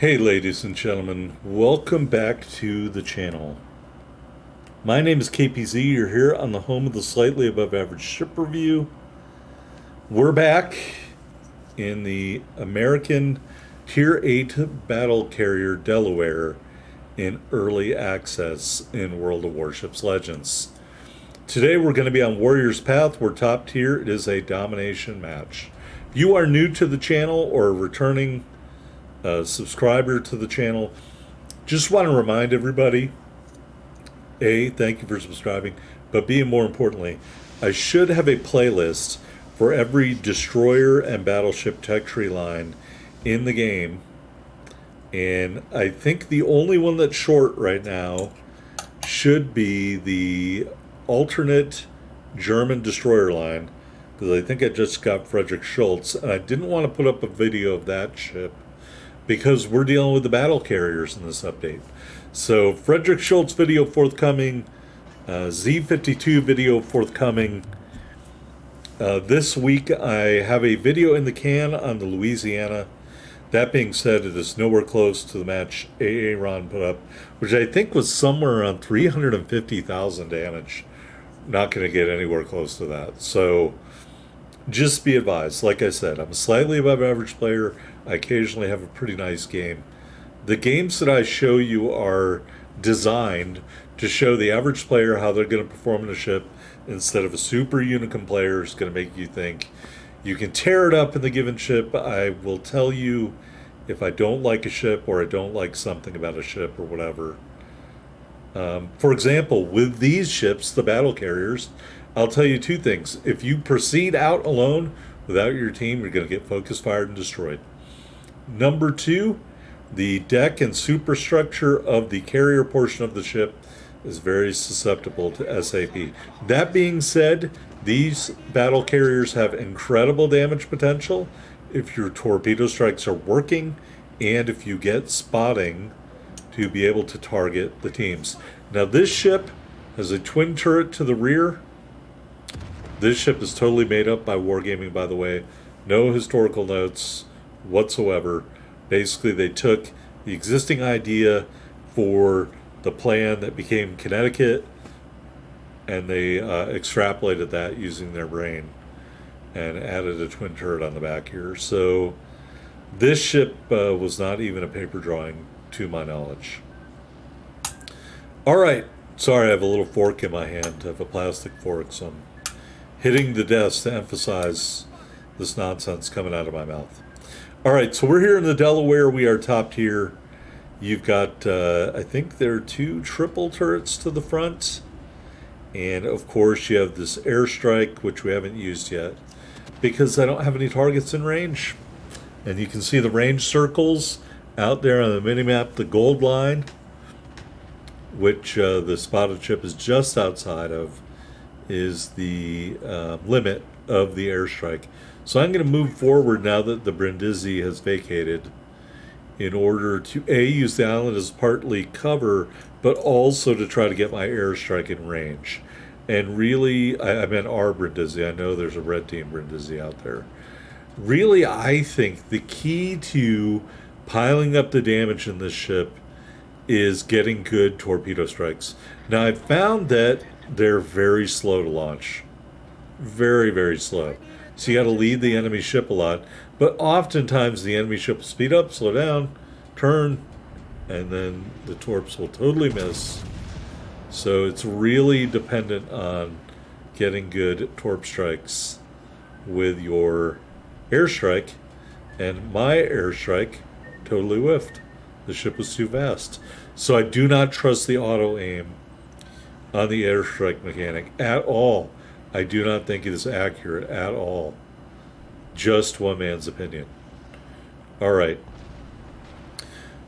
Hey ladies and gentlemen, welcome back to the channel. My name is KPZ, you're here on the home of the Slightly Above Average Ship Review. We're back in the American Tier 8 Battlecarrier Delaware in early access in World of Warships Legends. Today we're going to be on Warrior's Path. We're top tier. It is a domination match. If you are new to the channel or returning subscriber to the channel, just want to remind everybody, A, thank you for subscribing, but B, and more importantly, I should have a playlist for every destroyer and battleship tech tree line in the game, and I think the only one that's short right now should be the alternate German destroyer line, because I think I just got Frederick Schultz, and I didn't want to put up a video of that ship because we're dealing with the battle carriers in this update. So Frederick Schultz video forthcoming, Z52 video forthcoming. This week I have a video in the can on the Louisiana. That being said, it is nowhere close to the match Ron put up, which I think was somewhere around 350,000 damage. Not going to get anywhere close to that. So just be advised, like I said, I'm a slightly above average player. I occasionally have a pretty nice game. The games that I show you are designed to show the average player how they're going to perform in a ship, instead of a super unicorn player is going to make you think you can tear it up in the given ship. I will tell you if I don't like a ship or I don't like something about a ship or whatever. For example, with these ships, the battle carriers, I'll tell you two things. If you proceed out alone without your team, you're going to get focus fired and destroyed. Number two, the deck and superstructure of the carrier portion of the ship is very susceptible to SAP. That being said, these battle carriers have incredible damage potential if your torpedo strikes are working and if you get spotting to be able to target the teams. Now this ship has a twin turret to the rear. This ship is totally made up by Wargaming, by the way. No historical notes whatsoever. Basically, they took the existing idea for the plan that became Connecticut, and they extrapolated that using their brain and added a twin turret on the back here. So this ship was not even a paper drawing to my knowledge. All right. Sorry, I have a little fork in my hand. I have a plastic fork, so I'm hitting the desk to emphasize this nonsense coming out of my mouth. All right, so we're here in the Delaware. We are top tier. You've got, I think there are two triple turrets to the front. And, of course, you have this airstrike, which we haven't used yet, because I don't have any targets in range. And you can see the range circles out there on the minimap, the gold line, which the spotted ship is just outside of, is the limit of the airstrike. So I'm going to move forward now that the Brindisi has vacated in order to A, use the island as partly cover, but also to try to get my airstrike in range. And really, I meant our Brindisi. I know there's a red team Brindisi out there. Really, I think the key to piling up the damage in this ship is getting good torpedo strikes. Now, I've found that they're very slow to launch. Very, very slow. So you got to lead the enemy ship a lot. But oftentimes the enemy ship will speed up, slow down, turn, and then the torps will totally miss. So it's really dependent on getting good torp strikes with your airstrike. And my airstrike totally whiffed. The ship was too fast. So I do not trust the auto aim on the airstrike mechanic at all. I do not think it is accurate at all. Just one man's opinion. All right.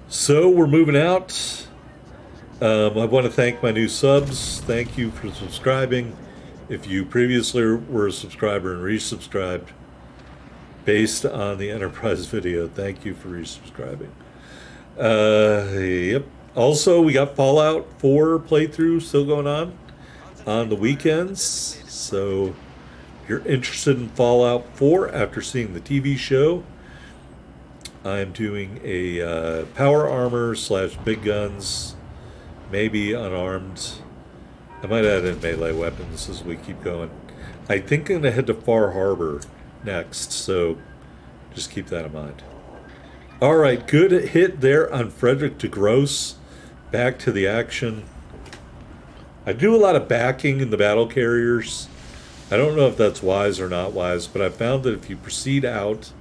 So we're moving out. I want to thank my new subs. Thank you for subscribing. If you previously were a subscriber and resubscribed based on the Enterprise video, thank you for resubscribing. Yep. Also, we got Fallout 4 playthrough still going on the weekends. So if you're interested in Fallout 4 after seeing the TV show, I'm doing a power armor / big guns, maybe unarmed. I might add in melee weapons as we keep going. I think I'm going to head to Far Harbor next, so just keep that in mind. All right, good hit there on Frederick de Gross. Back to the action. I do a lot of backing in the battle carriers. I don't know if that's wise or not wise, but I found that if you proceed out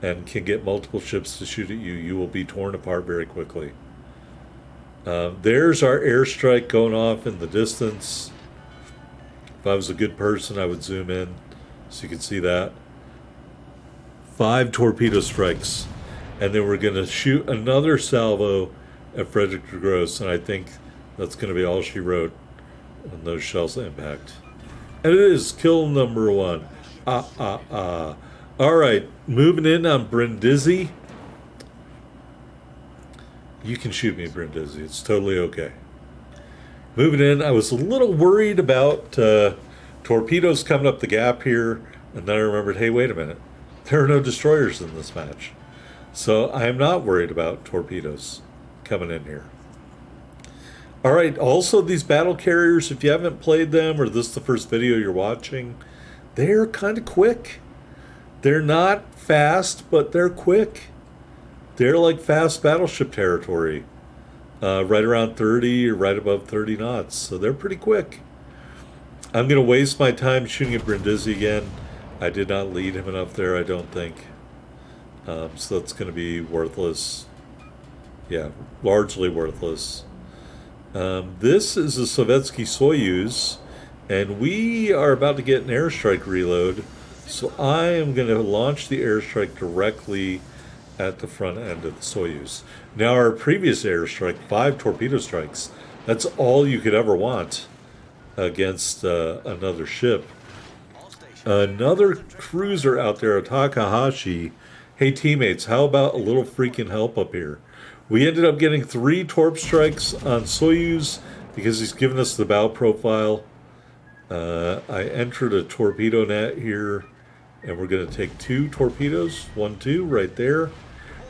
and can get multiple ships to shoot at you, you will be torn apart very quickly. There's our airstrike going off in the distance. If I was a good person, I would zoom in so you can see that. 5 torpedo strikes. And then we're going to shoot another salvo at Frederick de Gross, and I think that's going to be all she wrote when those shells impact. And it is kill number 1. All right, moving in on Brindisi. You can shoot me, Brindisi. It's totally okay. Moving in, I was a little worried about torpedoes coming up the gap here, and then I remembered, hey, wait a minute. There are no destroyers in this match. So I am not worried about torpedoes coming in here. All right, also these battle carriers, if you haven't played them or this is the first video you're watching, they're kind of quick. They're not fast, but they're quick. They're like fast battleship territory, right around 30 or right above 30 knots. So they're pretty quick. I'm going to waste my time shooting at Brindisi again. I did not lead him enough there, I don't think. So that's going to be worthless. Yeah, largely worthless. This is a Sovietsky Soyuz, and we are about to get an airstrike reload. So I am going to launch the airstrike directly at the front end of the Soyuz. Now, our previous airstrike, 5 torpedo strikes, that's all you could ever want against another ship. Another cruiser out there, a Takahashi. Hey, teammates, how about a little freaking help up here? We ended up getting 3 torp strikes on Soyuz because he's given us the bow profile. I entered a torpedo net here, and we're going to take 2 torpedoes. 1, 2, right there.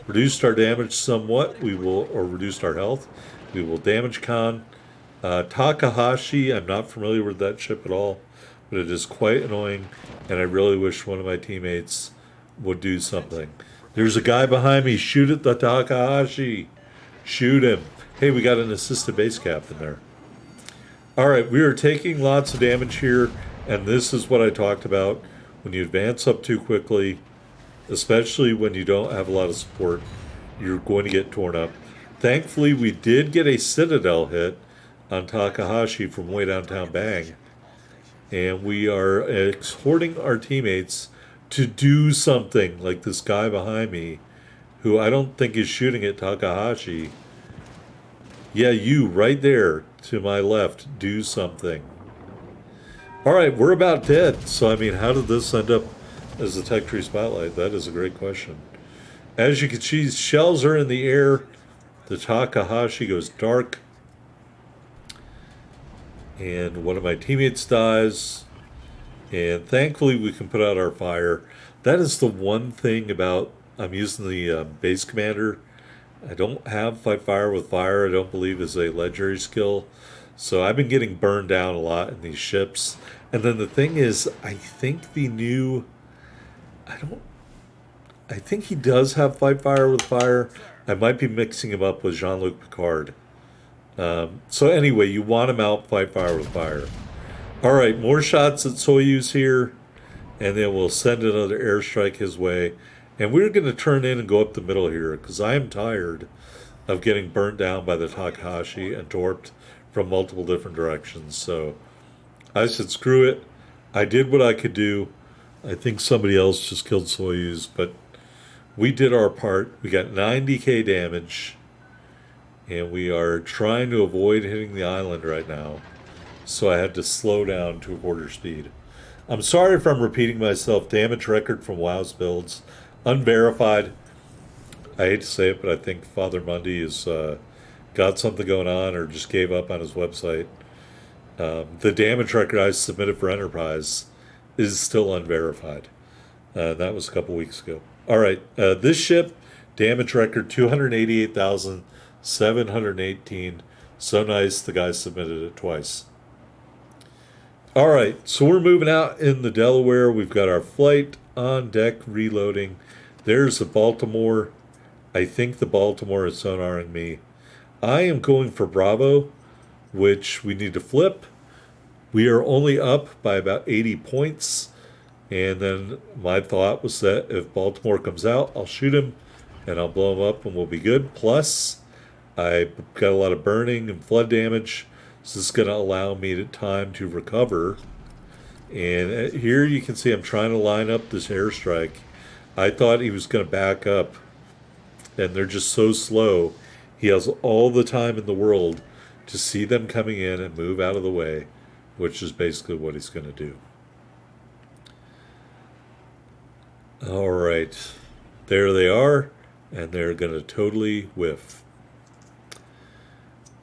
Reduced our damage somewhat. Or reduced our health. We will damage con. Takahashi, I'm not familiar with that ship at all, but it is quite annoying, and I really wish one of my teammates would do something. There's a guy behind me. Shoot at the Takahashi. Shoot him. Hey, we got an assisted base captain there. All right, we are taking lots of damage here, and this is what I talked about. When you advance up too quickly, especially when you don't have a lot of support, you're going to get torn up. Thankfully, we did get a Citadel hit on Takahashi from way downtown Bang, and we are exhorting our teammates to do something, like this guy behind me, who I don't think is shooting at Takahashi. Yeah, you, right there to my left, do something. All right, we're about dead. So, I mean, how did this end up as a Tech Tree Spotlight? That is a great question. As you can see, shells are in the air. The Takahashi goes dark. And one of my teammates dies. And thankfully, we can put out our fire. That is the one thing about, I'm using the base commander. I don't have fight fire with fire. I don't believe is a legendary skill. So I've been getting burned down a lot in these ships. And then the thing is, I think the new, I think he does have fight fire with fire. I might be mixing him up with Jean-Luc Picard. So anyway, you want him out fight fire with fire. All right, more shots at Soyuz here, and then we'll send another airstrike his way. And we're going to turn in and go up the middle here, because I am tired of getting burnt down by the Takahashi and torped from multiple different directions. So I said, screw it. I did what I could do. I think somebody else just killed Soyuz, but we did our part. We got 90k damage, and we are trying to avoid hitting the island right now. So I had to slow down to a quarter speed. I'm sorry if I'm repeating myself. Damage record from WoW's builds. Unverified. I hate to say it, but I think Father Mundy has got something going on or just gave up on his website. The damage record I submitted for Enterprise is still unverified. That was a couple weeks ago. All right, this ship Damage record 288,718. So nice, the guy submitted it twice. All right, so we're moving out in the Delaware. We've got our flight on deck reloading. There's the Baltimore. I think the Baltimore is sonaring me. I am going for Bravo, which we need to flip. We are only up by about 80 points. And then my thought was that if Baltimore comes out, I'll shoot him and I'll blow him up and we'll be good. Plus, I got a lot of burning and flood damage. So this is going to allow me time to recover. And here you can see I'm trying to line up this airstrike. I thought he was going to back up. And they're just so slow. He has all the time in the world to see them coming in and move out of the way, which is basically what he's going to do. All right. There they are. And they're going to totally whiff.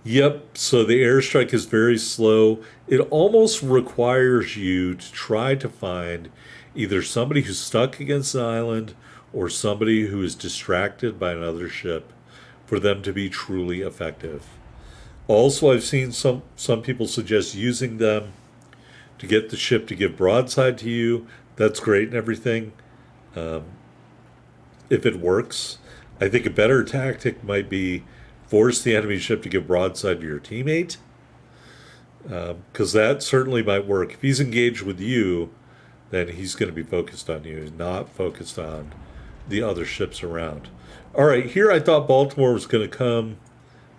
Yep, so the airstrike is very slow. It almost requires you to try to find either somebody who's stuck against an island or somebody who is distracted by another ship for them to be truly effective. Also, I've seen some people suggest using them to get the ship to give broadside to you. That's great and everything, if it works. I think a better tactic might be force the enemy ship to give broadside to your teammate, because that certainly might work. If he's engaged with you, then he's going to be focused on you, not focused on the other ships around. All right, here I thought Baltimore was going to come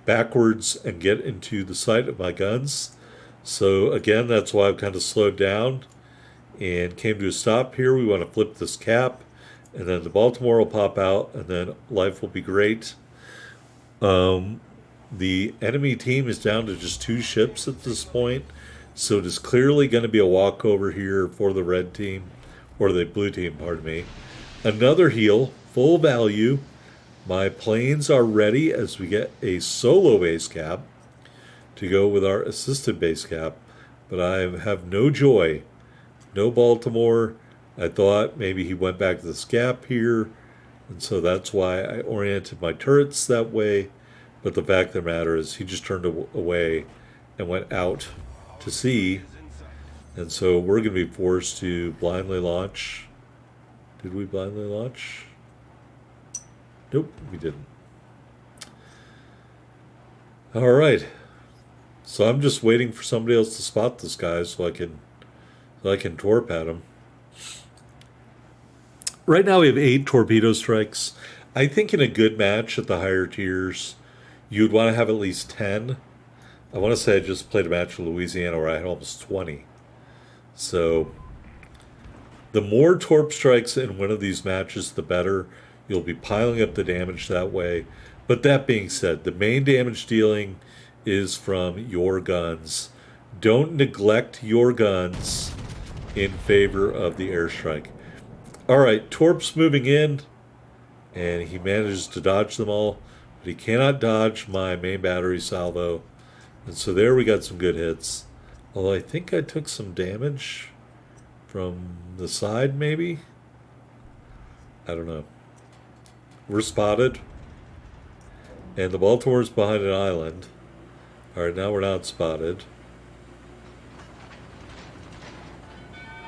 backwards and get into the sight of my guns. So again, that's why I've kind of slowed down and came to a stop here. We want to flip this cap, and then the Baltimore will pop out, and then life will be great. The enemy team is down to just 2 ships at this point, so it is clearly going to be a walkover here for the red team, or the blue team, pardon me. Another heal, full value. My planes are ready as we get a solo base cap to go with our assisted base cap, but I have no joy. No Baltimore. I thought maybe he went back to this gap here, and so that's why I oriented my turrets that way. But the fact of the matter is he just turned away and went out to sea. And so we're going to be forced to blindly launch. Did we blindly launch? Nope, we didn't. All right. So I'm just waiting for somebody else to spot this guy so I can torp at him. Right now we have 8 torpedo strikes. I think in a good match at the higher tiers, you'd want to have at least 10. I want to say I just played a match in Louisiana where I had almost 20. So the more torp strikes in one of these matches, the better. You'll be piling up the damage that way. But that being said, the main damage dealing is from your guns. Don't neglect your guns in favor of the airstrike. All right, Torp's moving in, and he manages to dodge them all, but he cannot dodge my main battery salvo. And so there we got some good hits. Although I think I took some damage from the side, maybe? I don't know. We're spotted. And the Baltimore's behind an island. All right, now we're not spotted.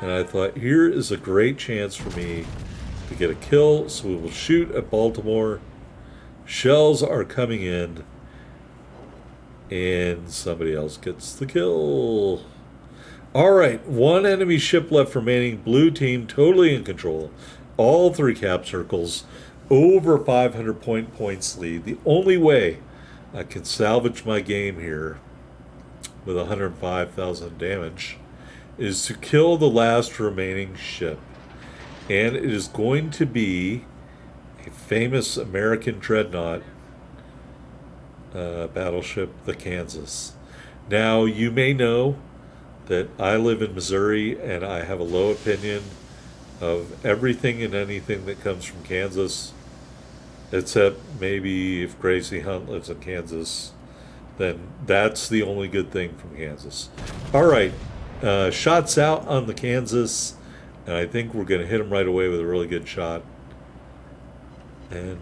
And I thought, here is a great chance for me to get a kill. So we will shoot at Baltimore. Shells are coming in. And somebody else gets the kill. All right, 1 enemy ship left remaining. Blue team totally in control. All 3 cap circles. Over 500 points lead. The only way I can salvage my game here with 105,000 damage is to kill the last remaining ship. And it is going to be a famous American dreadnought battleship, the Kansas. Now, you may know that I live in Missouri and I have a low opinion of everything and anything that comes from Kansas, except maybe if Gracie Hunt lives in Kansas, then that's the only good thing from Kansas. All right, shots out on the Kansas, and I think we're going to hit him right away with a really good shot. And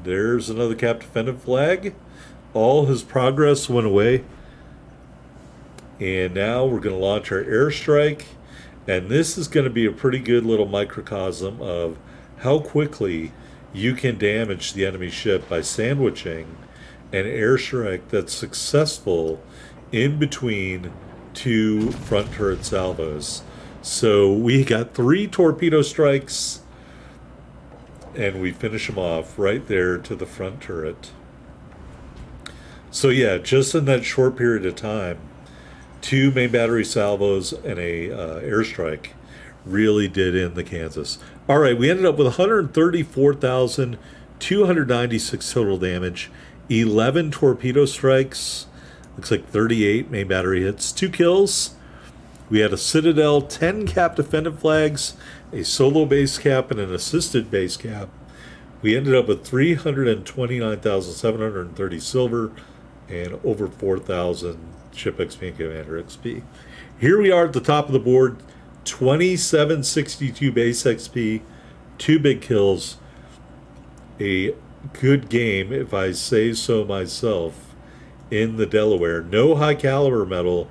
There's another Cap Defendant flag. All his progress went away. And now we're going to launch our airstrike. And this is going to be a pretty good little microcosm of how quickly you can damage the enemy ship by sandwiching an airstrike that's successful in between two front turret salvos. So we got 3 torpedo strikes, and we finish them off right there to the front turret. So yeah, just in that short period of time, 2 main battery salvos and a airstrike really did end the Kansas. All right, we ended up with 134,296 total damage, 11 torpedo strikes, looks like 38 main battery hits, 2 kills. We had a Citadel, 10 Cap Defendant flags, a solo base cap, and an assisted base cap. We ended up with 329,730 silver and over 4,000 ship XP and commander XP. Here we are at the top of the board, 2762 base XP, 2 big kills, a good game, if I say so myself, in the Delaware. No high caliber medal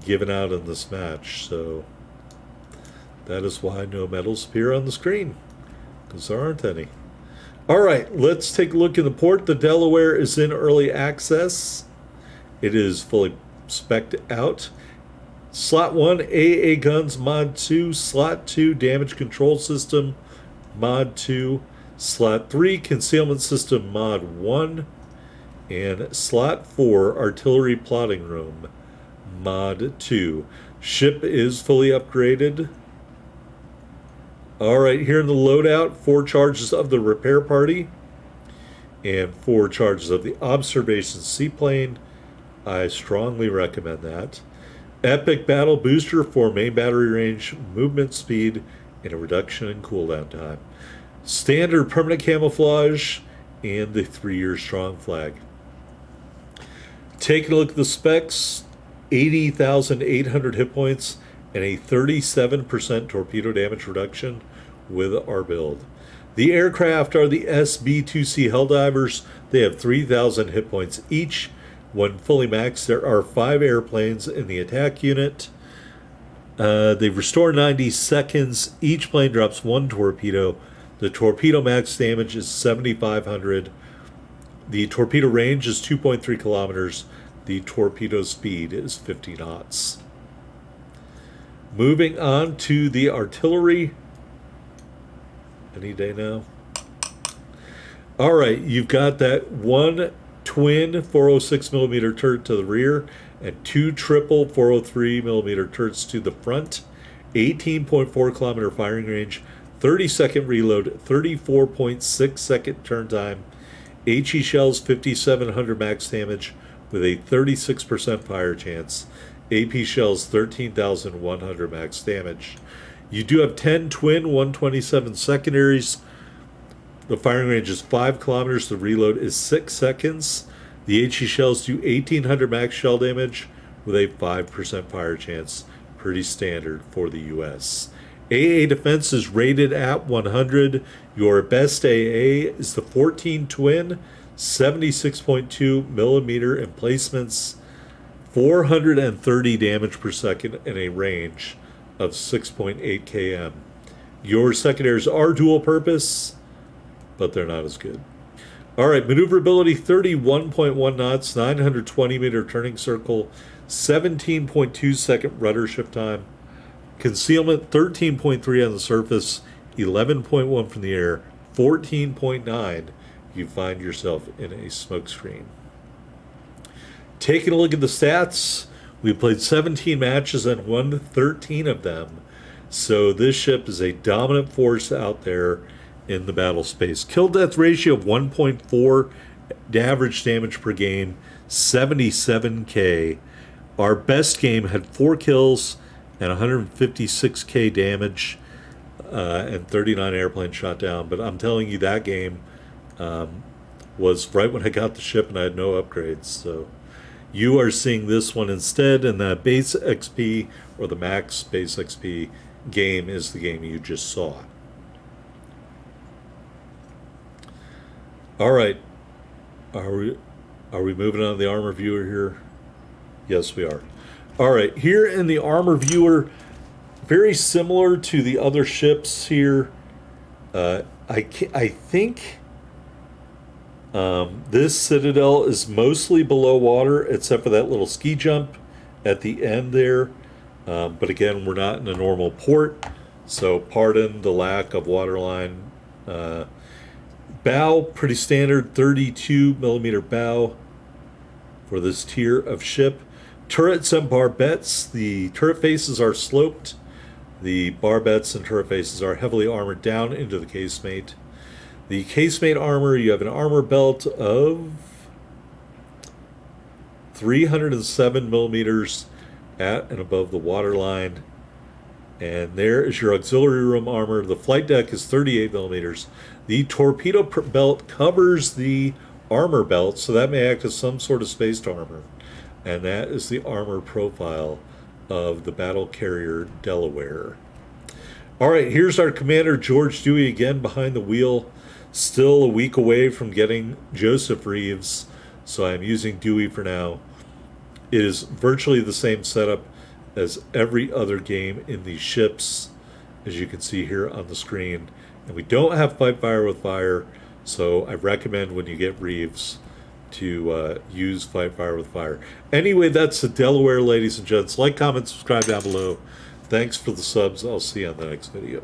given out in this match, so that is why no medals appear on the screen, because there aren't any. All right, let's take a look in the port. The Delaware is in early access. It is fully spec'd out. Slot 1, AA guns, mod 2. Slot 2, damage control system, mod 2. Slot 3, concealment system, mod 1. And slot 4, artillery plotting room, mod 2. Ship is fully upgraded. All right, here in the loadout, 4 charges of the repair party and 4 charges of the observation seaplane. I strongly recommend that. Epic battle booster for main battery range, movement speed, and a reduction in cooldown time. Standard permanent camouflage and the 3-year strong flag. Taking a look at the specs, 80,800 hit points and a 37% torpedo damage reduction with our build. The aircraft are the SB-2C Helldivers. They have 3,000 hit points each. When fully maxed, there are 5 airplanes in the attack unit. They restore 90 seconds. Each plane drops 1 torpedo. The torpedo max damage is 7,500. The torpedo range is 2.3 kilometers. The torpedo speed is 50 knots. Moving on to the artillery. Any day now. All right, you've got that 1 twin 406 millimeter turret to the rear and 2 triple 403 millimeter turrets to the front. 18.4 kilometer firing range, 30-second reload, 34.6 second turn time. HE shells 5,700 max damage with a 36% fire chance. AP shells 13,100 max damage. You do have 10 twin 127 secondaries. The firing range is 5 kilometers. The reload is 6 seconds. The HE shells do 1,800 max shell damage with a 5% fire chance. Pretty standard for the U.S. AA defense is rated at 100. Your best AA is the 14 twin, 76.2 millimeter emplacements, 430 damage per second, and a range of 6.8 km. Your secondaries are dual purpose, but they're not as good. All right, maneuverability 31.1 knots, 920 meter turning circle, 17.2 second rudder shift time. Concealment 13.3 on the surface, 11.1 from the air, 14.9 you find yourself in a smoke screen. Taking a look at the stats, we played 17 matches and won 13 of them. So this ship is a dominant force out there in the battle space. Kill death ratio of 1.4, average damage per game 77k. Our best game had 4 kills and 156k damage and 39 airplanes shot down. But I'm telling you, that game was right when I got the ship and I had no upgrades. So you are seeing this one instead, and the base XP or the max base XP game is the game you just saw. All right. Are we moving on to the armor viewer here? Yes, we are. All right. Here in the armor viewer, very similar to the other ships here. I think this citadel is mostly below water, except for that little ski jump at the end there. But again, we're not in a normal port, so pardon the lack of waterline. Bow, pretty standard, 32 millimeter bow for this tier of ship. Turrets and barbettes. The turret faces are sloped. The barbettes and turret faces are heavily armored down into the casemate. The casemate armor, you have an armor belt of 307 millimeters at and above the waterline. And there is your auxiliary room armor. The flight deck is 38 millimeters. The torpedo belt covers the armor belt, so that may act as some sort of spaced armor. And that is the armor profile of the Battlecarrier Delaware. All right, here's our commander, George Dewey, again behind the wheel. Still a week away from getting Joseph Reeves, so I'm using Dewey for now. It is virtually the same setup as every other game in these ships, as you can see here on the screen. And we don't have Fight Fire with Fire, so I recommend when you get Reeves to use Fight Fire with Fire. Anyway, that's the Delaware, ladies and gents. Like, comment, subscribe down below. Thanks for the subs. I'll see you on the next video.